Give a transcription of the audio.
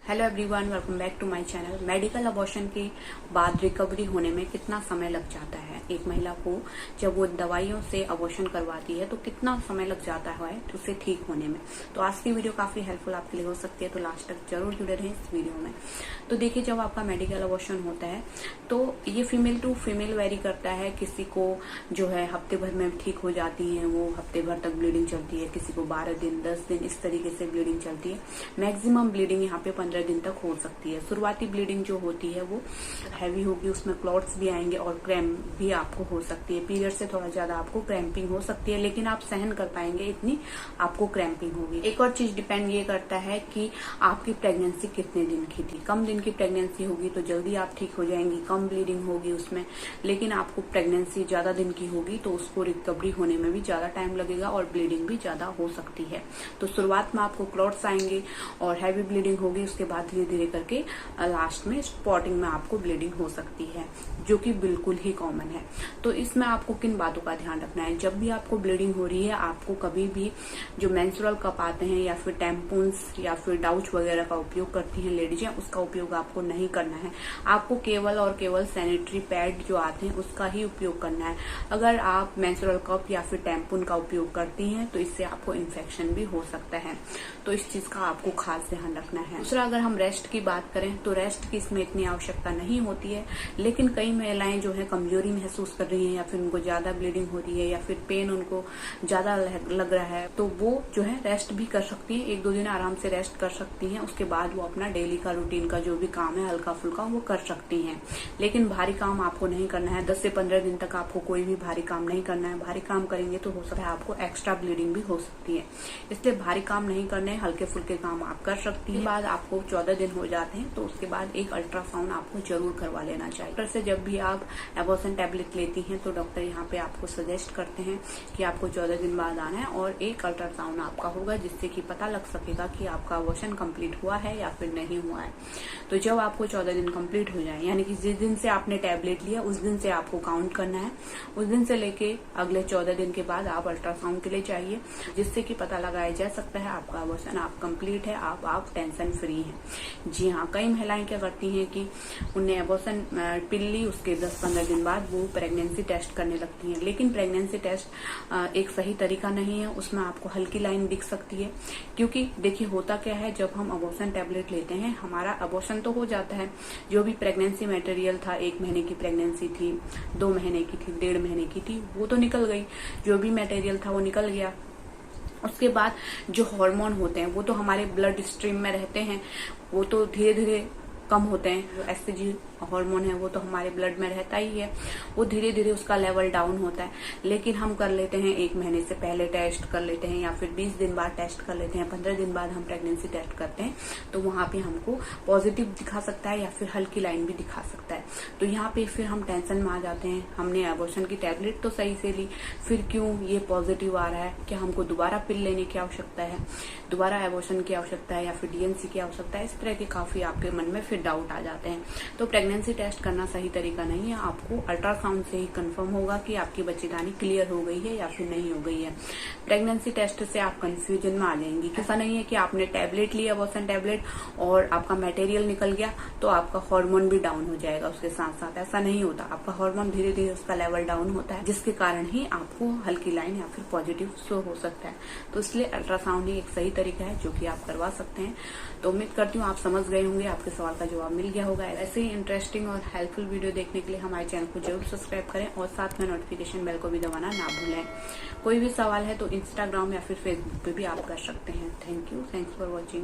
Hello everyone, welcome back to my channel. Medical abortion के बाद recovery होने में कितना समय लग जाता है? एक महिला को जब वो दवाइयों से अबॉर्शन करवाती है तो कितना समय लग जाता है उसे ठीक होने में। तो आज की वीडियो काफी हेल्पफुल आपके लिए हो सकती है, तो लास्ट तक जरूर जुड़े रहें इस वीडियो में। तो देखिए, जब आपका मेडिकल अबॉर्शन होता है तो ये फीमेल टू फीमेल वेरी करता है। किसी को जो है हफ्ते भर में ठीक हो जाती है, वो हफ्ते भर तक ब्लीडिंग चलती है, किसी को 12 दिन 10 दिन इस तरीके से ब्लीडिंग चलती है। मैक्सिमम ब्लीडिंग यहाँ पे 15 दिन तक हो सकती है। शुरुआती ब्लीडिंग जो होती है वो हैवी होगी, उसमें क्लॉट्स भी आएंगे और क्रैम्प भी आपको हो सकती है। पीरियड से थोड़ा ज्यादा आपको क्रैम्पिंग हो सकती है, लेकिन आप सहन कर पाएंगे, इतनी आपको क्रैम्पिंग होगी। एक और चीज डिपेंड ये करता है कि आपकी प्रेगनेंसी कितने दिन की थी। कम दिन की प्रेगनेंसी होगी तो जल्दी आप ठीक हो जाएंगी, कम ब्लीडिंग होगी उसमें। लेकिन आपको प्रेगनेंसी ज्यादा दिन की होगी तो उसको रिकवरी होने में भी ज्यादा टाइम लगेगा और ब्लीडिंग भी ज्यादा हो सकती है। तो शुरुआत में आपको क्लॉट्स आएंगे और हैवी ब्लीडिंग होगी, उसके बाद धीरे धीरे करके लास्ट में स्पॉटिंग में आपको ब्लीडिंग हो सकती है, जो कि बिल्कुल ही कॉमन है। तो इसमें आपको किन बातों का ध्यान रखना है? जब भी आपको ब्लीडिंग हो रही है, आपको कभी भी जो मेंस्ट्रुअल कप आते हैं या फिर टैम्पून्स या फिर डाउच वगैरह का उपयोग करती हैं लेडीजें, उसका उपयोग आपको नहीं करना है। आपको केवल और केवल सैनिटरी पैड जो आते हैं उसका ही उपयोग करना है। अगर आप मेंस्ट्रुअल कप या फिर टैम्पून का उपयोग करती हैं तो इससे आपको इन्फेक्शन भी हो सकता है। तो इस चीज का आपको खास ध्यान रखना है। दूसरा, अगर हम रेस्ट की बात करें तो रेस्ट की इसमें इतनी आवश्यकता नहीं होती है, लेकिन कई महिलाएं जो है कमजोरी महसूस कर रही हैं या फिर उनको ज्यादा ब्लीडिंग हो रही है या फिर पेन उनको ज्यादा लग रहा है, तो वो जो है रेस्ट भी कर सकती है। 1-2 दिन आराम से रेस्ट कर सकती हैं, उसके बाद वो अपना डेली का रूटीन का जो भी काम है हल्का फुल्का वो कर सकती हैं। लेकिन भारी काम आपको नहीं करना है। 10 से 15 दिन तक आपको कोई भी भारी काम नहीं करना है। भारी काम करेंगे तो हो सकता है आपको एक्स्ट्रा ब्लीडिंग भी हो सकती है, इसलिए भारी काम नहीं करने, हल्के फुल्के काम आप कर सकती हैं। बाद आपको 14 दिन हो जाते हैं तो उसके बाद एक अल्ट्रासाउंड आपको जरूर करवा लेना चाहिए। डॉक्टर से जब भी आप एबॉर्शन टैबलेट लेती हैं तो डॉक्टर यहाँ पे आपको सजेस्ट करते हैं कि आपको 14 दिन बाद आना है और एक अल्ट्रासाउंड आपका होगा, जिससे कि पता लग सकेगा कि आपका एबॉर्शन कंप्लीट हुआ है या फिर नहीं हुआ है। तो जब आपको 14 दिन कंप्लीट हो जाए, यानी कि जिस दिन से आपने टैबलेट लिया उस दिन से आपको काउंट करना है। उस दिन से लेके अगले 14 दिन के बाद आप अल्ट्रासाउंड के लिए चाहिए, जिससे कि पता लगाया जा सकता है आपका एबॉर्शन आप कंप्लीट है, आप टेंशन फ्री हैं। जी हाँ, कई महिलाएं क्या करती हैं कि उन्हें एबॉर्शन पिल ली, उसके 10-15 दिन बाद वो प्रेगनेंसी टेस्ट करने लगती हैं। लेकिन प्रेगनेंसी टेस्ट एक सही तरीका नहीं है, उसमें आपको हल्की लाइन दिख सकती है। क्योंकि देखिए, होता क्या है, जब हम एबॉर्शन टैबलेट लेते हैं हमारा एबॉर्शन तो हो जाता है। जो भी प्रेगनेंसी मटेरियल था, 1 महीने की प्रेगनेंसी थी, 2 महीने की थी, 1.5 महीने की थी, वो तो निकल गई। जो भी मटेरियल था वो निकल गया। उसके बाद जो हार्मोन होते हैं वो तो हमारे ब्लड स्ट्रीम में रहते हैं, वो तो धीरे धीरे कम होते हैं। जो एससीजी हार्मोन है वो तो हमारे ब्लड में रहता ही है, वो धीरे धीरे उसका लेवल डाउन होता है। लेकिन हम कर लेते हैं 1 महीने से पहले टेस्ट कर लेते हैं या फिर 20 दिन बाद टेस्ट कर लेते हैं, 15 दिन बाद हम प्रेगनेंसी टेस्ट करते हैं, तो वहां पे हमको पॉजिटिव दिखा सकता है या फिर हल्की लाइन भी दिखा सकता है। तो यहाँ पे फिर हम टेंशन में आ जाते हैं। हमने एबॉर्शन की टैबलेट तो सही से ली, फिर क्यों ये पॉजिटिव आ रहा है? क्या हमको दोबारा पिल लेने की आवश्यकता है, दोबारा एबॉर्शन की आवश्यकता है या फिर डीएनसी की आवश्यकता है? इस तरह के काफी आपके मन में फिर डाउट आ जाते हैं। तो प्रेगनेंसी टेस्ट करना सही तरीका नहीं है। आपको अल्ट्रासाउंड से ही कंफर्म होगा कि आपकी बच्चेदानी क्लियर हो गई है या फिर नहीं हो गई है। प्रेगनेंसी टेस्ट से आप कंफ्यूजन में आ जाएंगी। ऐसा नहीं है कि आपने टैबलेट लिया, एबॉर्शन टैबलेट, और आपका मटेरियल निकल गया तो आपका हार्मोन भी डाउन हो जाएगा उसके साथ साथ। ऐसा नहीं होता, आपका हार्मोन धीरे धीरे उसका लेवल डाउन होता है, जिसके कारण ही आपको हल्की लाइन या फिर पॉजिटिव शो हो सकता है। तो इसलिए अल्ट्रासाउंड ही एक सही तरीका है जो कि आप करवा सकते हैं। तो उम्मीद करती हूँ आप समझ गए होंगे, आपके सवाल का जवाब मिल गया होगा। ऐसे ही इंटरेस्टिंग और हेल्पफुल वीडियो देखने के लिए हमारे चैनल को जरूर सब्सक्राइब करें और साथ में नोटिफिकेशन बेल को भी दबाना ना भूलें। कोई भी सवाल है तो इंस्टाग्राम या फिर फेसबुक पे भी आप कर सकते हैं। Thank you, thanks for watching.